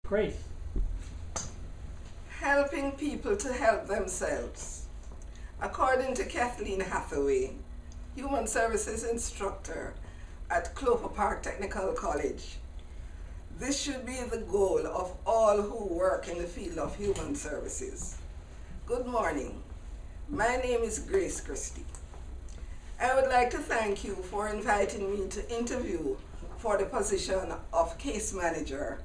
Grace. Helping people to help themselves. According to Kathleen Hathaway, Human Services Instructor at Clover Park Technical College, this should be the goal of all who work in the field of human services. Good morning. My name is Grace Christie. I would like to thank you for inviting me to interview for the position of case manager.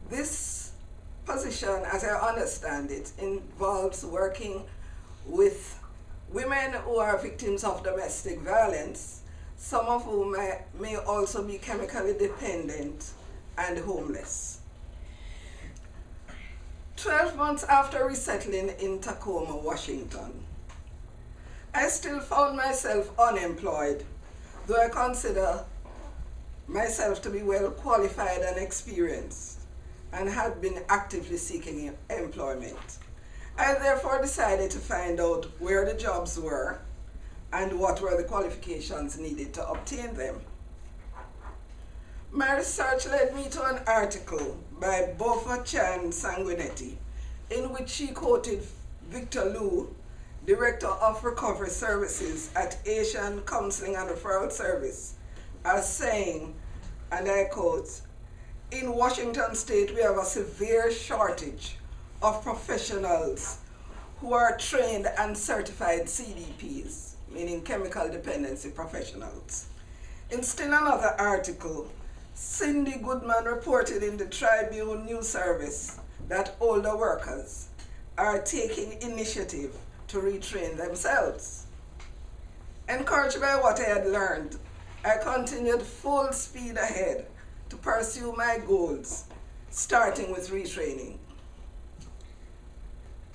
This position, as I understand it, involves working with women who are victims of domestic violence, some of whom may also be chemically dependent and homeless. 12 months after resettling in Tacoma, Washington, I still found myself unemployed, though I consider myself to be well qualified and experienced and had been actively seeking employment. I therefore decided to find out where the jobs were and what were the qualifications needed to obtain them. My research led me to an article by Bofa Chan Sanguinetti, in which she quoted Victor Liu, Director of Recovery Services at Asian Counseling and Referral Service, as saying, and I quote, "In Washington State, we have a severe shortage of professionals who are trained and certified CDPs, meaning chemical dependency professionals." In still another article, Cindy Goodman reported in the Tribune News Service that older workers are taking initiative to retrain themselves. Encouraged by what I had learned, I continued full speed ahead to pursue my goals, starting with retraining.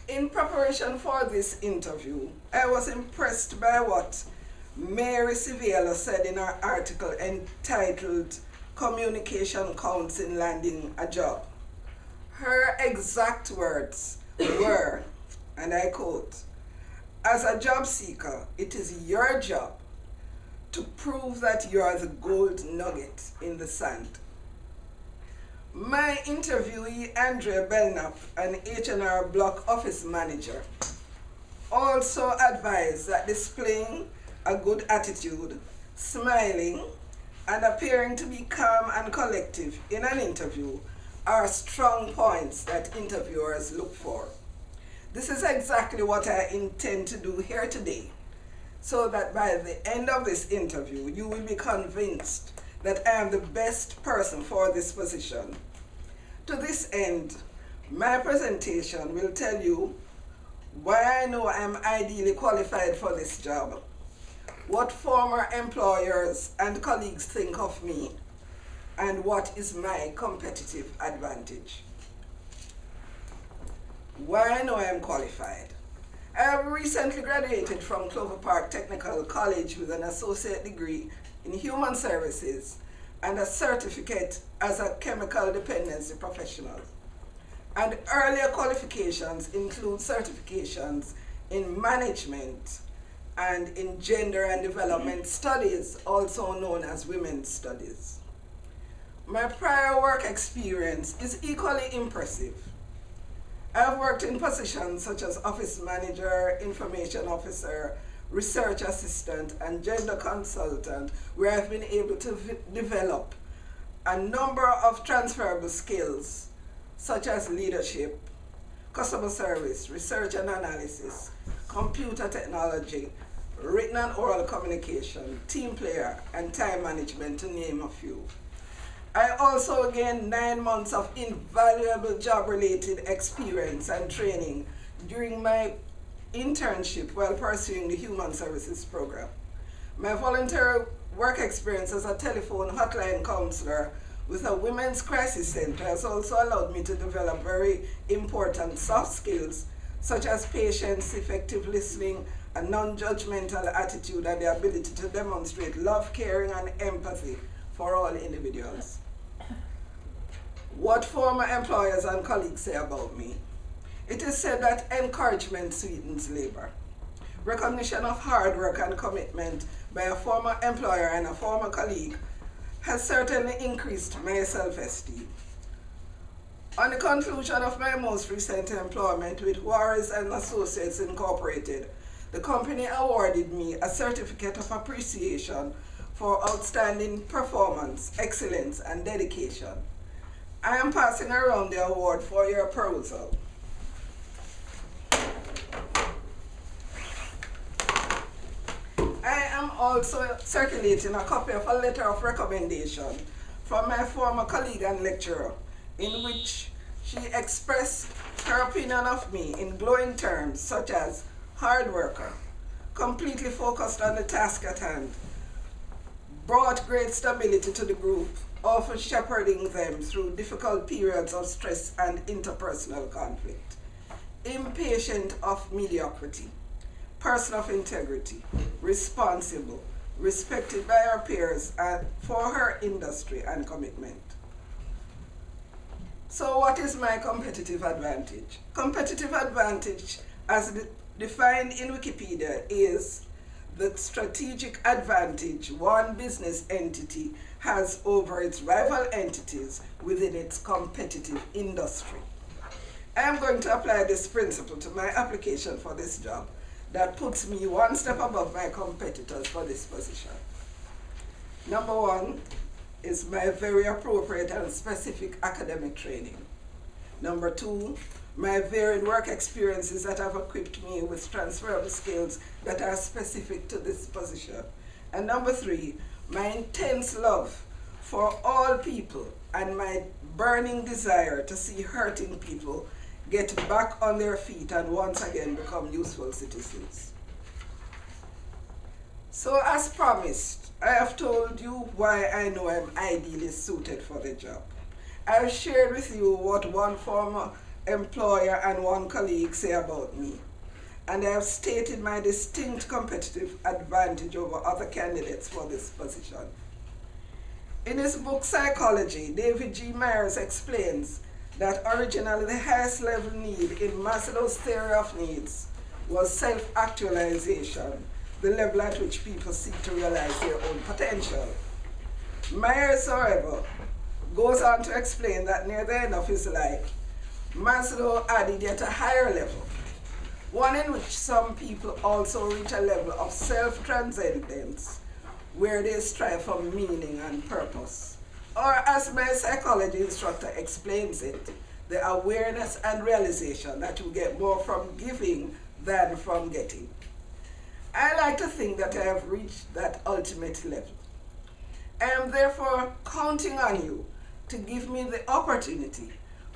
In preparation for this interview, I was impressed by what Mary Civiello said in her article entitled "Communication Counts in Landing a Job." Her exact words were, and I quote, "As a job seeker, it is your job to prove that you are the gold nugget in the sand." My interviewee, Andrea Belknap, an H&R Block Office Manager, also advised that displaying a good attitude, smiling, and appearing to be calm and collective in an interview are strong points that interviewers look for. This is exactly what I intend to do here today, so that by the end of this interview, you will be convinced that I am the best person for this position. To this end, my presentation will tell you why I know I am ideally qualified for this job, what former employers and colleagues think of me, and what is my competitive advantage. Why I know I am qualified. I have recently graduated from Clover Park Technical College with an associate degree in human services and a certificate as a chemical dependency professional. And earlier qualifications include certifications in management and in gender and development studies, also known as women's studies. My prior work experience is equally impressive. I have worked in positions such as office manager, information officer, research assistant, and gender consultant, where I've been able to develop a number of transferable skills, such as leadership, customer service, research and analysis, computer technology, written and oral communication, team player, and time management, to name a few. I also gained 9 months of invaluable job-related experience and training during my internship while pursuing the Human Services Program. My voluntary work experience as a telephone hotline counselor with a women's crisis center has also allowed me to develop very important soft skills such as patience, effective listening, a non-judgmental attitude, and the ability to demonstrate love, caring, and empathy for all individuals. What former employers and colleagues say about me. It is said that encouragement sweetens labor. Recognition of hard work and commitment by a former employer and a former colleague has certainly increased my self-esteem. On the conclusion of my most recent employment with Juarez and Associates Incorporated, the company awarded me a certificate of appreciation for outstanding performance, excellence, and dedication. I am passing around the award for your perusal. I am also circulating a copy of a letter of recommendation from my former colleague and lecturer, in which she expressed her opinion of me in glowing terms such as hard worker, completely focused on the task at hand, brought great stability to the group, often shepherding them through difficult periods of stress and interpersonal conflict, impatient of mediocrity, person of integrity, responsible, respected by her peers and for her industry and commitment. So what is my competitive advantage? Competitive advantage, as defined in Wikipedia, is the strategic advantage one business entity has over its rival entities within its competitive industry. I am going to apply this principle to my application for this job that puts me one step above my competitors for this position. Number one is my very appropriate and specific academic training. Number two, my varied work experiences that have equipped me with transferable skills that are specific to this position. And number three, my intense love for all people and my burning desire to see hurting people get back on their feet and once again become useful citizens. So as promised, I have told you why I know I'm ideally suited for the job. I have shared with you what one former employer and one colleague say about me, and I have stated my distinct competitive advantage over other candidates for this position. In his book Psychology, David G. Myers explains that originally the highest level need in Maslow's theory of needs was self-actualization, the level at which people seek to realize their own potential. Myers, however, goes on to explain that near the end of his life, Maslow added yet a higher level, one in which some people also reach a level of self-transcendence, where they strive for meaning and purpose. Or as my psychology instructor explains it, the awareness and realization that you get more from giving than from getting. I like to think that I have reached that ultimate level. I am therefore counting on you to give me the opportunity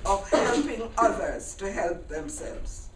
of helping others to help themselves.